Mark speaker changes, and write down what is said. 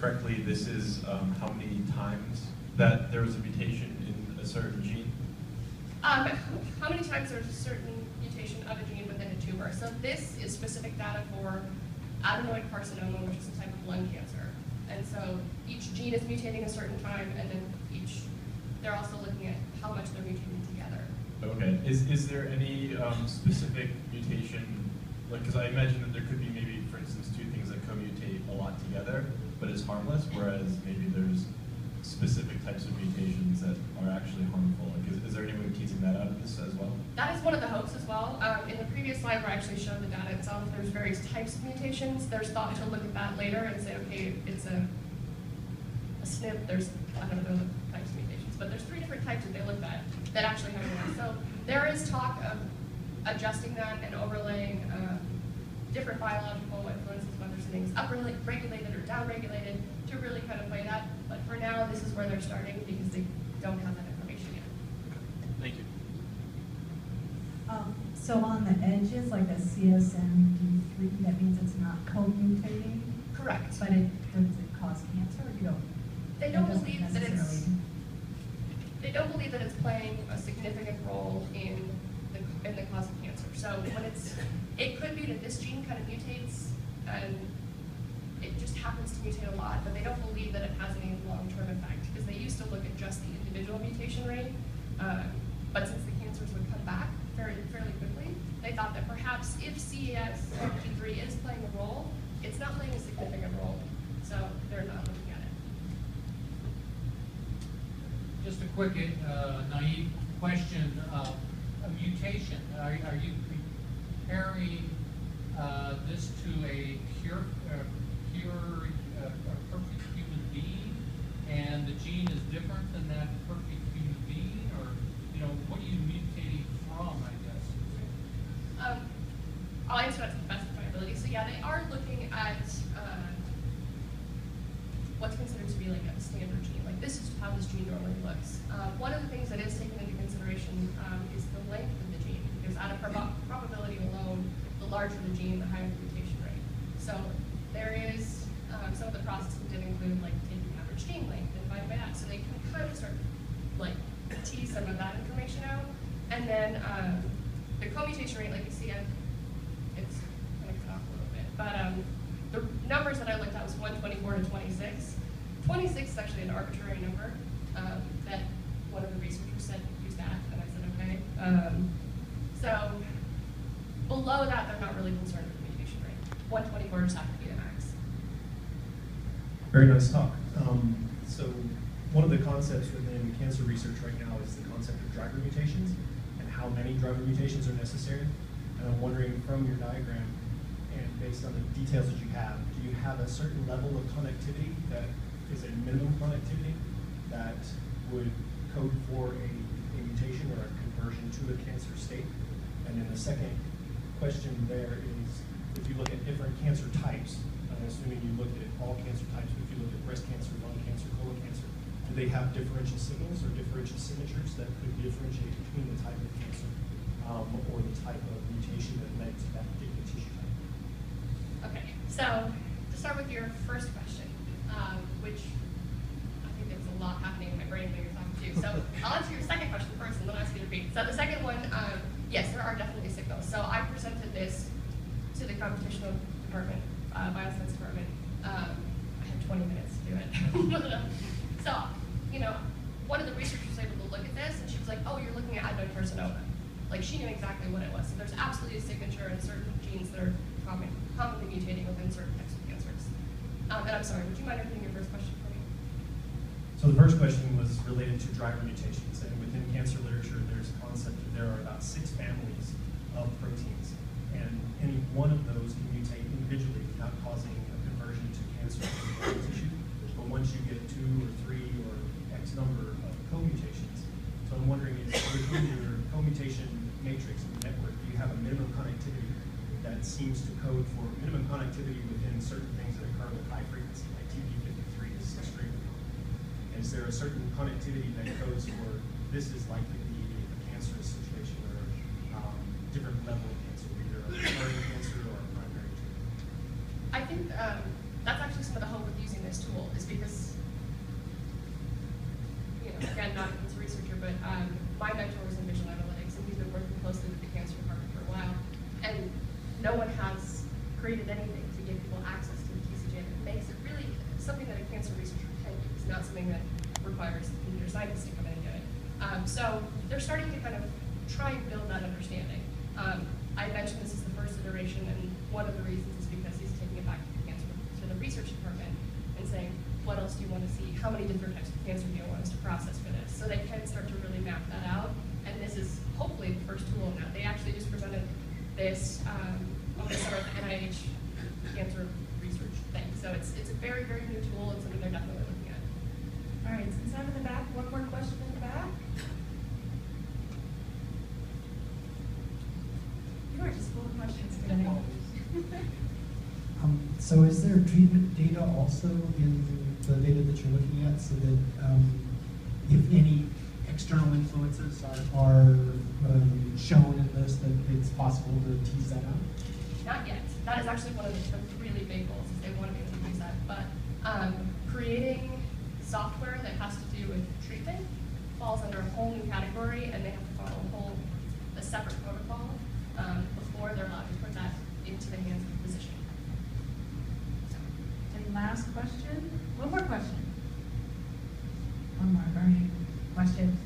Speaker 1: correctly, this is how many times that there was a mutation in a certain gene?
Speaker 2: How many times there's a certain mutation of a gene within a tumor. So this is specific data for adenoid carcinoma, which is a type of lung cancer. And so each gene is mutating a certain time, and then they're also looking at how much they're mutating together.
Speaker 1: Okay. Is there any specific mutation, like, because I imagine that there could be maybe, for instance, two things that co-mutate a lot together, but it's harmless, whereas maybe there's specific types of mutations that are actually harmful. Like, is there any way of teasing that out of this as well?
Speaker 2: That is one of the hopes as well. In the previous slide where I actually showed the data itself, there's various types of mutations. There's thought to look at that later and say, okay, it's a SNP, there's, I don't know the types of mutations, but there's 3 different types that they looked at that actually have one. So there is talk of adjusting that and overlaying different biological influences, whether things upregulated or downregulated, to really kind of play that. But for now, this is where they're starting because they don't have that information yet.
Speaker 1: Thank you.
Speaker 3: So on the edges, like a CSMD3, that means it's not co-mutating?
Speaker 2: Correct.
Speaker 3: But does it cause cancer, or you don't?
Speaker 2: They don't believe that they don't believe that it's playing a significant role in the cause of cancer. So when it could be that this gene kind of mutates and it just happens to mutate a lot, but they don't believe that it has any long-term effect because they used to look at just the individual mutation rate. But since the cancers would come back fairly quickly, they thought that perhaps if CES3 is playing a role, it's not playing a significant role, so they're not looking at it.
Speaker 4: Just a quick, naive question. A mutation, are you comparing this to a perfect human being, and the gene is different than that perfect human being, or what are you mutating from? I guess.
Speaker 2: I'll answer that to the best of my ability. So yeah, they are looking at what's considered to be like a standard gene. Like this is how this gene normally looks. One of the things that is taken into consideration is the length of the gene, because out of probability alone, the larger the gene, the higher the mutation rate. So there is some of the processes did include like taking average gene length and dividing by that, so they can kind of start like tease some of that information out. And then the co-mutation rate, like you see, it's kind of cut off a little bit, but the numbers that I looked at was 124 to 26. 26 is actually an arbitrary number that one of the researchers said use that, and I said okay. So below that, they're not really concerned with the mutation rate. 124 just have to be the max.
Speaker 5: Very nice talk. So one of the concepts within cancer research right now is the concept of driver mutations and how many driver mutations are necessary. And I'm wondering from your diagram and based on the details that you have, do you have a certain level of connectivity that is a minimum connectivity that would code for a mutation or a conversion to a cancer state? And then the second question there is, if you look at different cancer types, I'm assuming you looked at all cancer types, but if you look at breast cancer, lung cancer, colon cancer, do they have differential signals or differential signatures that could differentiate between the type of cancer or the type of mutation that led to that particular tissue type?
Speaker 2: Okay, so to start with your first question, which I think there's a lot happening in my brain when you're talking to. So I'll answer your second question first and then I'll ask you to repeat. So the second one, yes, there are definitely signals. So I presented this to the computational department, bioscience department. I had 20 minutes to do it. So, one of the researchers was able to look at this and she was like, oh, you're looking at adenoid carcinoma. Like she knew exactly what it was. So there's absolutely a signature in certain genes that are commonly mutating within certain types of cancers. And I'm sorry, would you mind repeating your first question for me?
Speaker 5: So the first question was related to driver mutations. And within cancer literature, there's a concept that there are about 6 families of proteins. And any one of those can mutate individually without causing a conversion to cancer tissue. But once you get 2 or 3 or X number of co-mutations, so I'm wondering is within your co-mutation matrix and network, do you have a minimum connectivity that seems to code for minimum connectivity within certain things that occur with high frequency, like TP53 is extremely common? Is there a certain connectivity that codes for this is likely to be a cancerous situation or different level of cancer, either a recurring cancer or a primary tumor?
Speaker 2: I think that's actually some of the hope with using this tool is researcher, but my mentor was in visual analytics, and he's been working closely with the cancer department for a while. And no one has created anything to give people access to the TCGN. It makes it really something that a cancer researcher can use, not something that requires computer scientists to come in and do it. So they're starting to kind of try and build that understanding. I mentioned this is the first iteration, and one of the reasons is because he's taking it back to the research department and saying, what else do you want to see? How many different types of cancer do you want us to process for this? So they can start to really map that out, and this is hopefully the first tool in that. They actually just presented this over the summer at the NIH cancer research thing. So it's a very, very new tool and something they're definitely looking at.
Speaker 3: All right, since I'm in the back, one more question in the back. You are just full of questions today.
Speaker 6: So is there treatment data also in the data that you're looking at, so that if any external influences are shown in this, that it's possible to tease that out?
Speaker 2: Not yet. That is actually one of the really big goals, is they want to be able to use that. But creating software that has to do with treatment falls under a whole new category, and they have to follow a separate protocol before they're allowed to put that into the hands of the physician.
Speaker 3: Any last question? One more question. One more burning question.